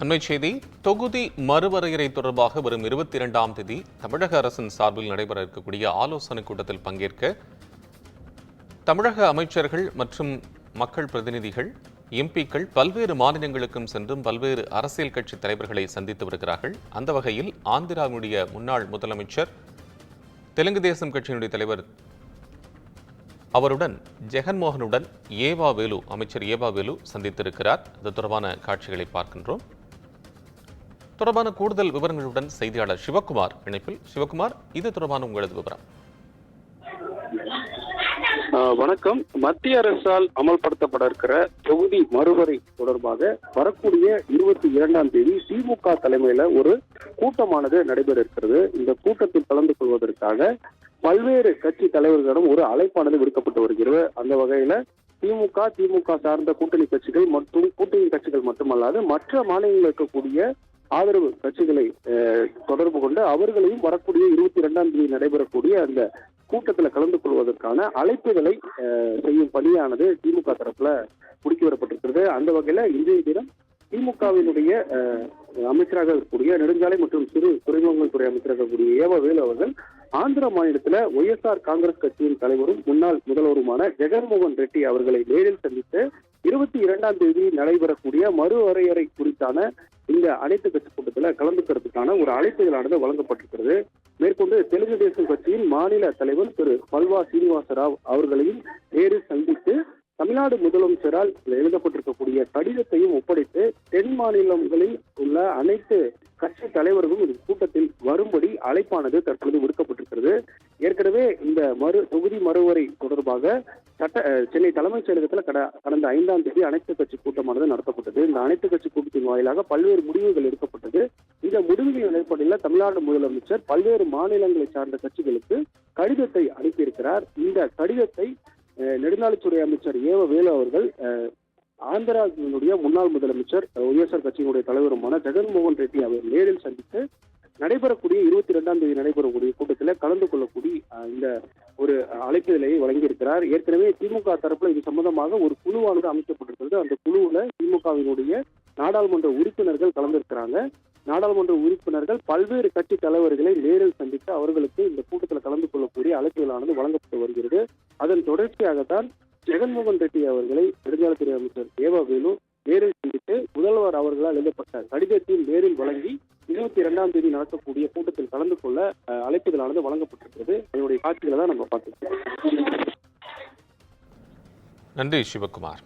அண்மைச் செய்தி. தொகுதி மறுவரையறை தொடர்பாக வரும் 22ஆம் தேதி தமிழக அரசின் சார்பில் நடைபெற இருக்கக்கூடிய ஆலோசனைக் கூட்டத்தில் பங்கேற்க தமிழக அமைச்சர்கள் மற்றும் மக்கள் பிரதிநிதிகள், எம்பிக்கள் பல்வேறு மாநிலங்களுக்கும் சென்றும் பல்வேறு அரசியல் கட்சி தலைவர்களை சந்தித்து வருகிறார்கள். அந்த வகையில் ஆந்திராவுடைய முன்னாள் முதலமைச்சர், தெலுங்கு தேசம் கட்சியினுடைய தலைவர் அவருடன் ஜெகன்மோகனுடன் அமைச்சர் ஏவா வேலு சந்தித்திருக்கிறார். அது தொடர்பான காட்சிகளை பார்க்கின்றோம். தொடர்பான கூடுதல் விவரங்களுடன் செய்தியாளர் சிவகுமார் இணைப்பில். சிவகுமார், இது தொடர்பான உங்களது விவரம். வணக்கம். மத்திய அரசால் அமல்படுத்தப்பட இருக்கிற தொகுதி மறுவரை தொடர்பாக வரக்கூடிய 22ஆம் தேதி திமுக தலைமையில ஒரு கூட்டமானது நடைபெற இருக்கிறது. இந்த கூட்டத்தில் கலந்து கொள்வதற்காக பல்வேறு கட்சி தலைவர்களிடம் ஒரு அழைப்பானது விடுக்கப்பட்டு வருகிறது. அந்த வகையில திமுக சார்ந்த கூட்டணி கட்சிகள் மற்றும் கூட்டணி கட்சிகள் மட்டுமல்லாது மற்ற மாநிலங்களில் இருக்கக்கூடிய ஆதரவு கட்சிகளை தொடர்பு கொண்டு அவர்களையும் வரக்கூடிய 22ஆம் தேதி நடைபெறக்கூடிய அந்த கூட்டத்தில் கலந்து கொள்வதற்கான அழைப்புகளை செய்யும் பணியானது திமுக தரப்புல முடுக்கி வரப்பட்டிருக்கிறது. அந்த வகையில இன்றைய தினம் திமுகவினுடைய அமைச்சராக இருக்கக்கூடிய நெடுஞ்சாலை மற்றும் சிறு துறைமுகங்கள் துறை அமைச்சராக இருக்கக்கூடிய ஏவா வேலு அவர்கள் ஆந்திர மாநிலத்துல ஒய்எஸ்ஆர் காங்கிரஸ் கட்சியின் தலைவரும் முன்னாள் முதல்வருமான ஜெகன்மோகன் ரெட்டி அவர்களை நேரில் சந்தித்து 22ஆம் தேதி நடைபெறக்கூடிய மறுவரையறை குறித்தான இந்த அனைத்து கட்சி கூட்டத்தில் கலந்துக்கிறதுக்கான ஒரு அழைப்புகளானது வழங்கப்பட்டிருக்கிறது. மேற்கொண்டு தெலுங்கு தேசம் கட்சியின் மாநில தலைவர் திரு பல்வா சீனிவாசராவ் அவர்களையும் நேரில் சந்தித்து தமிழ்நாடு முதலமைச்சரால் எழுதப்பட்டிருக்கக்கூடிய கடிதத்தையும் ஒப்படைத்து தென் மாநிலங்களில் உள்ள அனைத்து கட்சி தலைவர்களும் இந்த கூட்டத்தில் வரும்படி அழைப்பானது தற்போது விடுக்கப்பட்டிருக்கிறது. ஏற்கனவே இந்த தொகுதி மறுவரை தொடர்பாக சென்னை தலைமைச் செயலகத்தில் கடந்த 5ஆம் தேதி அனைத்து கட்சி கூட்டமானது நடத்தப்பட்டது. இந்த அனைத்து கட்சி கூட்டத்தின் வாயிலாக பல்வேறு முடிவுகள் எடுக்கப்பட்டது. இந்த முடிவுகளின் அடிப்படையில் தமிழ்நாடு முதலமைச்சர் பல்வேறு மாநிலங்களை சார்ந்த கட்சிகளுக்கு கடிதத்தை அனுப்பியிருக்கிறார். இந்த கடிதத்தை நெடுஞ்சாலைத்துறை அமைச்சர் ஏவா வேலு அவர்கள் ஆந்திராவினுடைய முன்னாள் முதலமைச்சர் ஒய்எஸ்ஆர் கட்சியினுடைய தலைவருமான ஜெகன்மோகன் ரெட்டி அவர் நேரில் சந்தித்து நடைபெறக்கூடிய 22ஆம் தேதி நடைபெறக்கூடிய கூட்டத்தில் கலந்து கொள்ளக்கூடிய இந்த ஒரு அழைப்புதலையை வழங்கியிருக்கிறார். ஏற்கனவே திமுக தரப்புல இது சம்பந்தமாக ஒரு குழுவானது அமைக்கப்பட்டிருக்கிறது. அந்த குழுவுல திமுகவினுடைய நாடாளுமன்ற உறுப்பினர்கள் கலந்திருக்கிறாங்க. நாடாளுமன்ற உறுப்பினர்கள் பல்வேறு கட்சி தலைவர்களை நேரில் சந்தித்து அவர்களுக்கு இந்த கூட்டத்தில் கலந்து கொள்ளக்கூடிய அழைப்புகளானது வழங்கப்பட்டு வருகிறது. அதன் தொடர்ச்சியாகத்தான் ஜெகன்மோகன் ரெட்டி அவர்களை நெடுஞ்சாலைத்துறை அமைச்சர் ஏவா வேலு நேரில் சந்தித்து முதல்வர் அவர்களால் எழுதப்பட்ட கடிதத்தையும் நேரில் வழங்கி 22ஆம் தேதி நடத்தக்கூடிய கூட்டத்தில் கலந்து கொள்ள அழைப்புகளானது வழங்கப்பட்டிருக்கிறது. அதனுடைய காட்சிகளை தான் நம்ம பார்த்துருக்கோம். நன்றி சிவகுமார்.